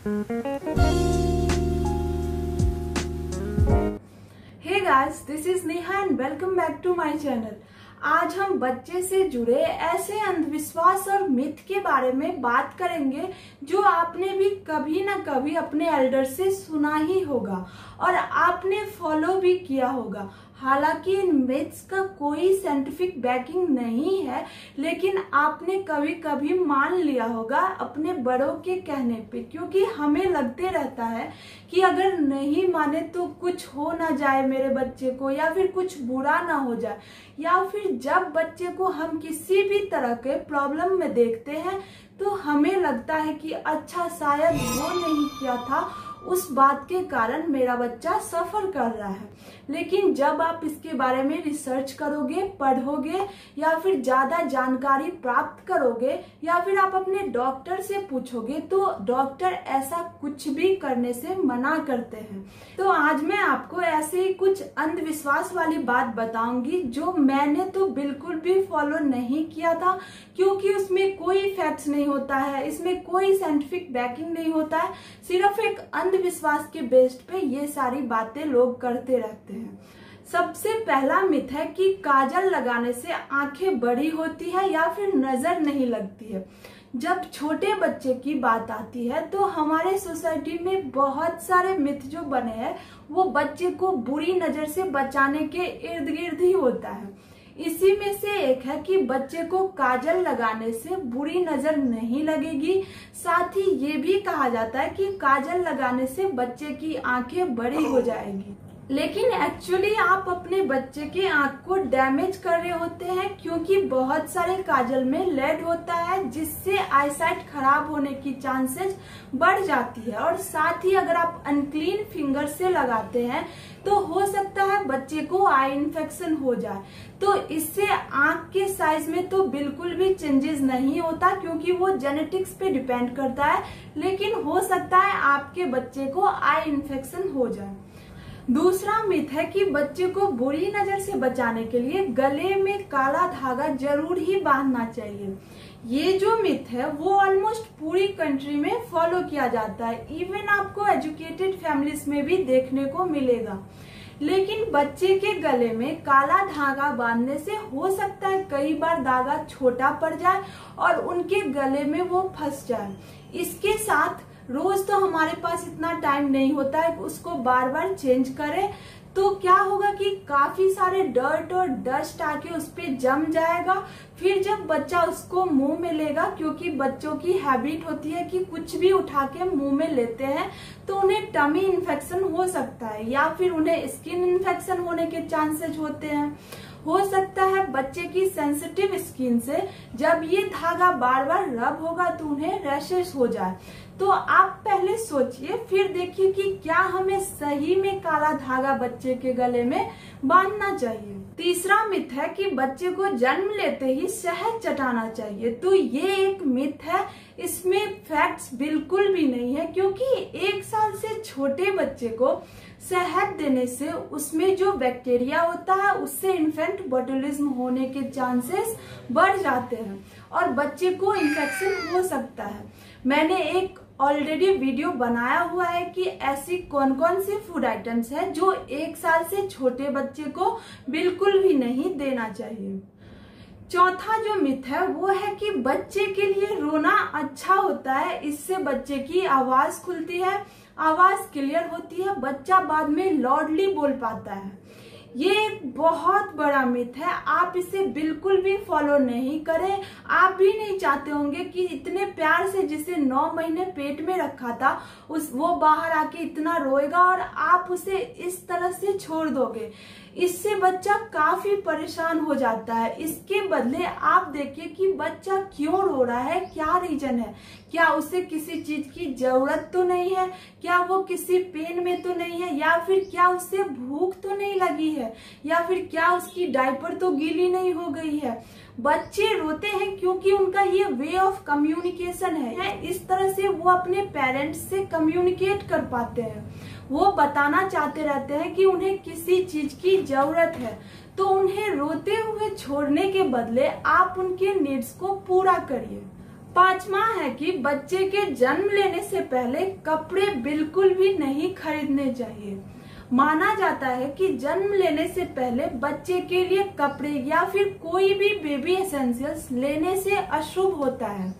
Hey guys, this is Neha and welcome back to my channel। आज हम बच्चे से जुड़े ऐसे अंधविश्वास और मिथ के बारे में बात करेंगे जो आपने भी कभी ना कभी अपने एल्डर से सुना ही होगा और आपने फॉलो भी किया होगा। हालांकि इन मिथ्स का कोई साइंटिफिक बैकिंग नहीं है, लेकिन आपने कभी कभी मान लिया होगा अपने बड़ों के कहने पे, क्योंकि हमें लगते रहता है कि अगर नहीं माने तो कुछ हो ना जाए मेरे बच्चे को, या फिर कुछ बुरा ना हो जाए, या फिर जब बच्चे को हम किसी भी तरह के प्रॉब्लम में देखते हैं तो हमें लगता है कि अच्छा शायद वो नहीं किया था, उस बात के कारण मेरा बच्चा सफर कर रहा है। लेकिन जब आप इसके बारे में रिसर्च करोगे, पढ़ोगे, या फिर ज्यादा जानकारी प्राप्त करोगे, या फिर आप अपने डॉक्टर से पूछोगे, तो डॉक्टर ऐसा कुछ भी करने से मना करते हैं। तो आज मैं आपको ऐसे ही कुछ अंधविश्वास वाली बात बताऊंगी जो मैंने तो बिल्कुल भी फॉलो नहीं किया था, क्योंकि उसमें कोई फैक्ट्स नहीं होता है, इसमें कोई साइंटिफिक बैकिंग नहीं होता है, सिर्फ एक अंधविश्वास के बेस्ड पे ये सारी बातें लोग करते रहते हैं। सबसे पहला मिथ है कि काजल लगाने से आंखें बड़ी होती है या फिर नजर नहीं लगती है। जब छोटे बच्चे की बात आती है तो हमारे सोसाइटी में बहुत सारे मिथ जो बने हैं वो बच्चे को बुरी नजर से बचाने के इर्द गिर्द ही होता है। इसी में से एक है कि बच्चे को काजल लगाने से बुरी नजर नहीं लगेगी। साथ ही ये भी कहा जाता है कि काजल लगाने से बच्चे की आंखें बड़ी हो जाएगी। लेकिन एक्चुअली आप अपने बच्चे के आंख को डैमेज कर रहे होते हैं, क्योंकि बहुत सारे काजल में लेड होता है जिससे आईसाइट खराब होने की चांसेस बढ़ जाती है। और साथ ही अगर आप अनक्लीन फिंगर से लगाते हैं तो हो सकता है बच्चे को आई इन्फेक्शन हो जाए। तो इससे आंख के साइज में तो बिल्कुल भी चेंजेस नहीं होता, क्योंकि वो जेनेटिक्स पे डिपेंड करता है, लेकिन हो सकता है आपके बच्चे को आई इन्फेक्शन हो जाए। दूसरा मिथ है कि बच्चे को बुरी नजर से बचाने के लिए गले में काला धागा जरूर ही बांधना चाहिए। ये जो मिथ है वो ऑलमोस्ट पूरी कंट्री में फॉलो किया जाता है, इवन आपको एजुकेटेड फैमिलीज में भी देखने को मिलेगा। लेकिन बच्चे के गले में काला धागा बांधने से हो सकता है कई बार धागा छोटा पड़ जाए और उनके गले में वो फंस जाए। इसके साथ रोज तो हमारे पास इतना टाइम नहीं होता है उसको बार बार चेंज करें, तो क्या होगा कि काफी सारे डर्ट और डस्ट आके उस पे जम जाएगा। फिर जब बच्चा उसको मुंह में लेगा, क्योंकि बच्चों की हैबिट होती है कि कुछ भी उठा के मुंह में लेते हैं, तो उन्हें टमी इन्फेक्शन हो सकता है या फिर उन्हें स्किन इन्फेक्शन होने के चांसेस होते हैं। हो सकता है बच्चे की सेंसिटिव स्किन से जब ये धागा बार बार रब होगा तो उन्हें रैशेस हो जाए। तो आप पहले सोचिए, फिर देखिए कि क्या हमें सही में काला धागा बच्चे के गले में बांधना चाहिए। तीसरा मिथ है कि बच्चे को जन्म लेते ही शहद चटाना चाहिए। तो ये एक मिथ है, इसमें फैक्ट्स बिल्कुल भी नहीं है, क्योंकि 1 साल से छोटे बच्चे को शहद देने से उसमें जो बैक्टीरिया होता है उससे इन्फेंट बोटुलिज्म होने के चांसेस बढ़ जाते हैं और बच्चे को इन्फेक्शन हो सकता है। मैंने एक ऑलरेडी वीडियो बनाया हुआ है कि ऐसी कौन कौन सी फूड आइटम्स है जो 1 साल से छोटे बच्चे को बिल्कुल भी नहीं देना चाहिए। चौथा जो मिथ है वो है कि बच्चे के लिए रोना अच्छा होता है, इससे बच्चे की आवाज खुलती है, आवाज क्लियर होती है, बच्चा बाद में लाउडली बोल पाता है। ये एक बहुत बड़ा मिथ है, आप इसे बिल्कुल भी फॉलो नहीं करें। आप भी नहीं चाहते होंगे कि इतने प्यार से जिसे 9 महीने पेट में रखा था वो बाहर आके इतना रोएगा और आप उसे इस तरह से छोड़ दोगे। इससे बच्चा काफी परेशान हो जाता है। इसके बदले आप देखिए कि बच्चा क्यों रो रहा है, क्या रीजन है, क्या उसे किसी चीज की जरूरत तो नहीं है, क्या वो किसी पेन में तो नहीं है, या फिर क्या उसे भूख तो नहीं लगी है, या फिर क्या उसकी डायपर तो गीली नहीं हो गई है। बच्चे रोते हैं क्योंकि उनका ये वे ऑफ कम्युनिकेशन है, इस तरह से वो अपने पेरेंट्स से कम्युनिकेट कर पाते हैं। वो बताना चाहते रहते हैं कि उन्हें किसी चीज की जरूरत है, तो उन्हें रोते हुए छोड़ने के बदले आप उनके नीड्स को पूरा करिए। पांचवा है कि बच्चे के जन्म लेने से पहले कपड़े बिल्कुल भी नहीं खरीदने चाहिए। माना जाता है कि जन्म लेने से पहले बच्चे के लिए कपड़े या फिर कोई भी बेबी एसेंशियल्स लेने से अशुभ होता है।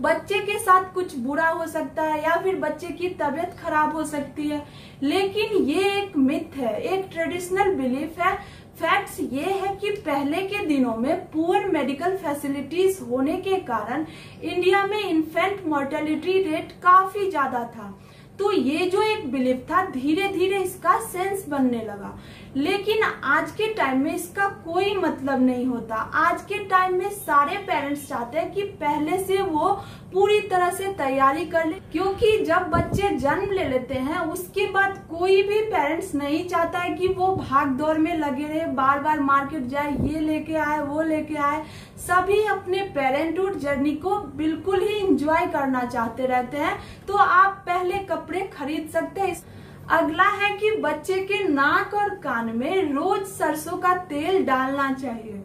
बच्चे के साथ कुछ बुरा हो सकता है या फिर बच्चे की तबीयत खराब हो सकती है, लेकिन ये एक मिथ है, एक ट्रेडिशनल बिलीफ है। फैक्ट्स ये है कि पहले के दिनों में पुअर मेडिकल फैसिलिटीज होने के कारण इंडिया में इन्फेंट मोर्टेलिटी रेट काफी ज्यादा था। तो ये जो एक बिलीफ था, धीरे धीरे इसका सेंस बनने लगा। लेकिन आज के टाइम में इसका कोई मतलब नहीं होता। आज के टाइम में सारे पेरेंट्स चाहते हैं कि पहले से वो पूरी तरह से तैयारी कर ले, क्योंकि जब बच्चे जन्म ले लेते हैं उसके बाद कोई भी पेरेंट्स नहीं चाहता है कि वो भाग दौड़ में लगे रहे, बार बार मार्केट जाए, ये लेके आए, वो लेके आए। सभी अपने पेरेंटहुड जर्नी को बिल्कुल ही एंजॉय करना चाहते रहते हैं। तो आप पहले कपड़े खरीद सकते हैं। अगला है कि बच्चे के नाक और कान में रोज सरसों का तेल डालना चाहिए।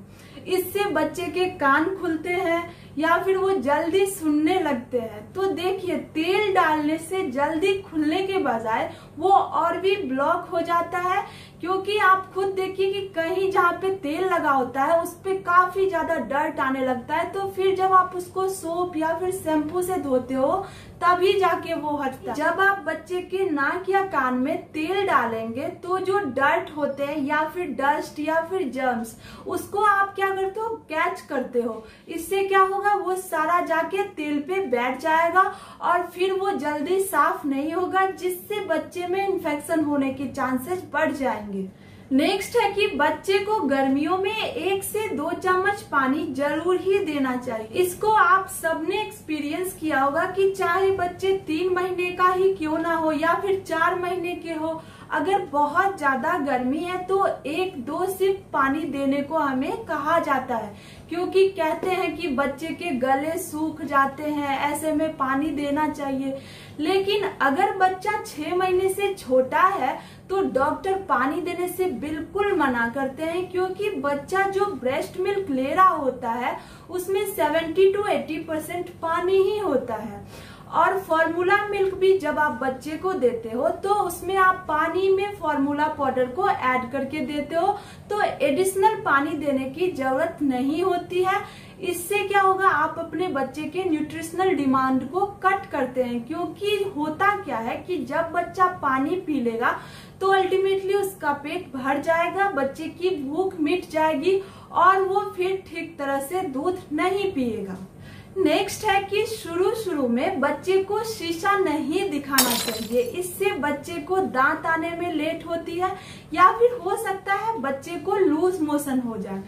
इससे बच्चे के कान खुलते हैं या फिर वो जल्दी सुनने लगते हैं। तो देखिए, तेल डालने से जल्दी खुलने के बजाय वो और भी ब्लॉक हो जाता है, क्योंकि आप खुद देखिए कि कहीं जहाँ पे तेल लगा होता है उस पे काफी ज्यादा डर्ट आने लगता है। तो फिर जब आप उसको सोप या फिर शैम्पू से धोते हो तभी जाके वो हटता है। जब आप बच्चे के नाक या कान में तेल डालेंगे तो जो डर्ट होते हैं या फिर डस्ट या फिर जर्म्स, उसको आप क्या करते हो, कैच करते हो। इससे क्या होगा, वो सारा जाके तेल पे बैठ जाएगा और फिर वो जल्दी साफ नहीं होगा, जिससे बच्चे में इन्फेक्शन होने के चांसेस बढ़ जाएंगे। नेक्स्ट है कि बच्चे को गर्मियों में 1 से 2 चम्मच पानी जरूर ही देना चाहिए। इसको आप सबने एक्सपीरियंस किया होगा कि चाहे बच्चे 3 महीने का ही क्यों ना हो या फिर 4 महीने के हो, अगर बहुत ज्यादा गर्मी है तो 1-2 सिप पानी देने को हमें कहा जाता है, क्योंकि कहते हैं कि बच्चे के गले सूख जाते हैं, ऐसे में पानी देना चाहिए। लेकिन अगर बच्चा 6 महीने से छोटा है तो डॉक्टर पानी देने से बिल्कुल मना करते हैं, क्योंकि बच्चा जो ब्रेस्ट मिल्क ले रहा होता है उसमें 70 to 80% पानी ही होता है। और फॉर्मूला मिल्क भी जब आप बच्चे को देते हो तो उसमें आप पानी में फॉर्मूला पाउडर को ऐड करके देते हो, तो एडिशनल पानी देने की जरूरत नहीं होती है। इससे क्या होगा, आप अपने बच्चे के न्यूट्रिशनल डिमांड को कट करते हैं, क्योंकि होता क्या है कि जब बच्चा पानी पी लेगा तो अल्टीमेटली उसका पेट भर जाएगा, बच्चे की भूख मिट जाएगी और वो फिर ठीक तरह से दूध नहीं पिएगा। नेक्स्ट है कि शुरू में बच्चे को शीशा नहीं दिखाना चाहिए। इससे बच्चे को दांत आने में लेट होती है या फिर हो सकता है बच्चे को लूज मोशन हो जाए।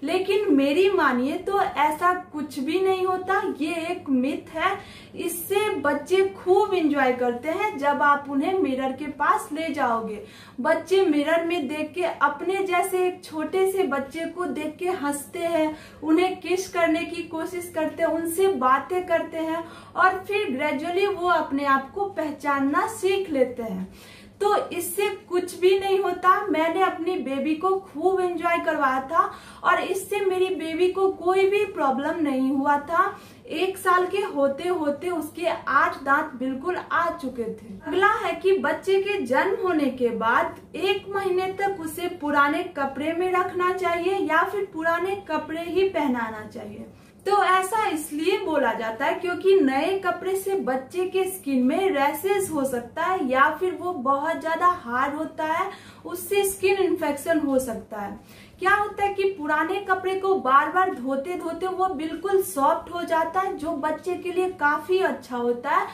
लेकिन मेरी मानिए तो ऐसा कुछ भी नहीं होता, ये एक मिथ है। इससे बच्चे खूब एंजॉय करते हैं जब आप उन्हें मिरर के पास ले जाओगे। बच्चे मिरर में देख के अपने जैसे एक छोटे से बच्चे को देख के हंसते हैं, उन्हें किस करने की कोशिश करते हैं, उनसे बातें करते हैं और फिर ग्रेजुअली वो अपने आप को पहचानना सीख लेते हैं। तो इससे कुछ भी नहीं होता। मैंने अपनी बेबी को खूब एंजॉय करवाया था और इससे मेरी बेबी को कोई भी प्रॉब्लम नहीं हुआ था। 1 साल के होते होते उसके 8 दांत बिल्कुल आ चुके थे। अगला है कि बच्चे के जन्म होने के बाद 1 महीने तक उसे पुराने कपड़े में रखना चाहिए या फिर पुराने कपड़े ही पहनाना चाहिए। तो ऐसा इसलिए बोला जाता है क्योंकि नए कपड़े से बच्चे के स्किन में रैशेस हो सकता है या फिर वो बहुत ज्यादा हार्ड होता है, उससे स्किन इन्फेक्शन हो सकता है। क्या होता है कि पुराने कपड़े को बार बार धोते धोते वो बिल्कुल सॉफ्ट हो जाता है, जो बच्चे के लिए काफी अच्छा होता है।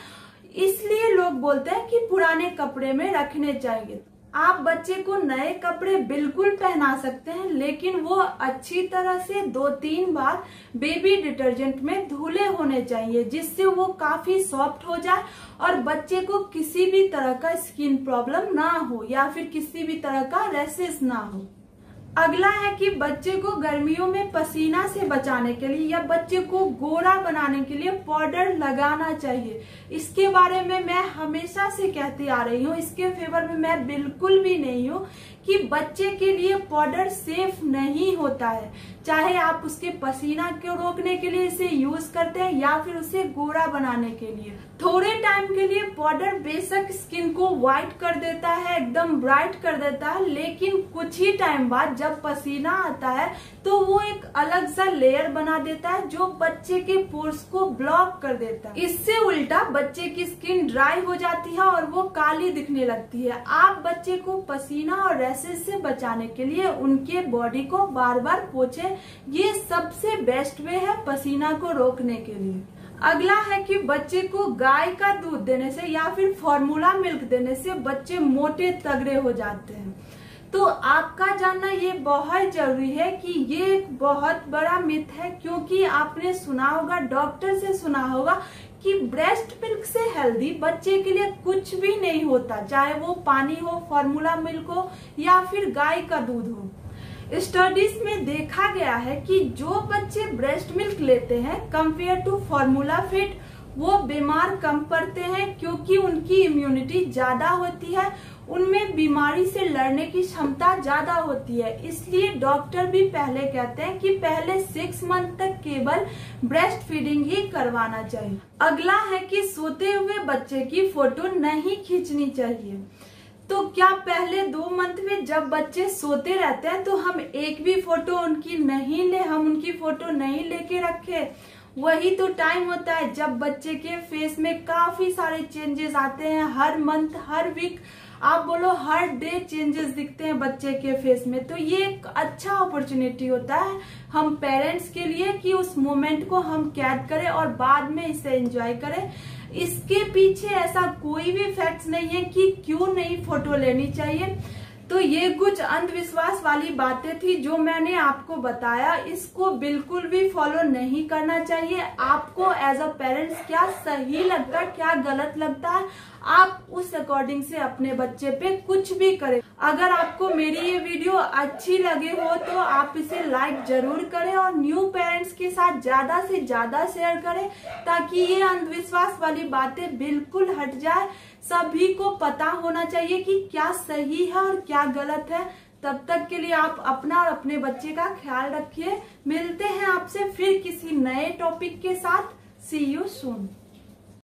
इसलिए लोग बोलते हैं कि पुराने कपड़े में रखने चाहिए। आप बच्चे को नए कपड़े बिल्कुल पहना सकते हैं, लेकिन वो अच्छी तरह से 2-3 बार बेबी डिटर्जेंट में धुले होने चाहिए, जिससे वो काफी सॉफ्ट हो जाए और बच्चे को किसी भी तरह का स्किन प्रॉब्लम ना हो या फिर किसी भी तरह का रैशेस ना हो। अगला है कि बच्चे को गर्मियों में पसीना से बचाने के लिए या बच्चे को गोरा बनाने के लिए पाउडर लगाना चाहिए। इसके बारे में मैं हमेशा से कहती आ रही हूँ, इसके फेवर में मैं बिल्कुल भी नहीं हूँ, कि बच्चे के लिए पाउडर सेफ नहीं होता है। चाहे आप उसके पसीना को रोकने के लिए इसे यूज करते हैं या फिर उसे गोरा बनाने के लिए। थोड़े टाइम के लिए पाउडर बेशक स्किन को व्हाइट कर देता है, एकदम ब्राइट कर देता है, लेकिन कुछ ही टाइम बाद जब पसीना आता है तो वो एक अलग सा लेयर बना देता है जो बच्चे के पोर्स को ब्लॉक कर देता है। इससे उल्टा बच्चे की स्किन ड्राई हो जाती है और वो काली दिखने लगती है। आप बच्चे को पसीना और रैशेज से बचाने के लिए उनके बॉडी को बार बार पोंछें। ये सबसे बेस्ट वे है पसीना को रोकने के लिए। अगला है कि बच्चे को गाय का दूध देने से या फिर फॉर्मूला मिल्क देने से बच्चे मोटे तगड़े हो जाते हैं। तो आपका जानना ये बहुत जरूरी है कि ये एक बहुत बड़ा मिथ है, क्योंकि आपने सुना होगा, डॉक्टर से सुना होगा कि ब्रेस्ट मिल्क से हेल्दी बच्चे के लिए कुछ भी नहीं होता, चाहे वो पानी हो, फॉर्मूला मिल्क हो या फिर गाय का दूध हो। स्टडीज में देखा गया है कि जो बच्चे ब्रेस्ट मिल्क लेते हैं कंपेयर टू फॉर्मूला फीड, वो बीमार कम पड़ते हैं, क्योंकि उनकी इम्यूनिटी ज्यादा होती है, उनमें बीमारी से लड़ने की क्षमता ज्यादा होती है। इसलिए डॉक्टर भी पहले कहते हैं कि पहले 6 मंथ तक केवल ब्रेस्ट फीडिंग ही करवाना चाहिए। अगला है कि सोते हुए बच्चे की फोटो नहीं खींचनी चाहिए। तो क्या पहले 2 मंथ में जब बच्चे सोते रहते हैं तो हम एक भी फोटो उनकी नहीं ले, हम उनकी फोटो नहीं लेके रखे? वही तो टाइम होता है जब बच्चे के फेस में काफी सारे चेंजेस आते हैं। हर मंथ, हर वीक, आप बोलो हर डे चेंजेस दिखते हैं बच्चे के फेस में। तो ये एक अच्छा अपॉर्चुनिटी होता है हम पेरेंट्स के लिए कि उस मोमेंट को हम कैद करें और बाद में इसे एंजॉय करें। इसके पीछे ऐसा कोई भी फैक्ट्स नहीं है कि क्यों नहीं फोटो लेनी चाहिए। तो ये कुछ अंधविश्वास वाली बातें थी जो मैंने आपको बताया। इसको बिल्कुल भी फॉलो नहीं करना चाहिए। आपको एज अ पेरेंट्स क्या सही लगता है, क्या गलत लगता है, आप उस अकॉर्डिंग से अपने बच्चे पे कुछ भी करें। अगर आपको मेरी ये वीडियो अच्छी लगे हो तो आप इसे लाइक जरूर करें और न्यू पेरेंट्स के साथ ज्यादा से ज्यादा शेयर करें, ताकि ये अंधविश्वास वाली बातें बिल्कुल हट जाए। सभी को पता होना चाहिए कि क्या सही है और क्या गलत है। तब तक के लिए आप अपना और अपने बच्चे का ख्याल रखिए। मिलते हैं आपसे फिर किसी नए टॉपिक के साथ। सी यू सून।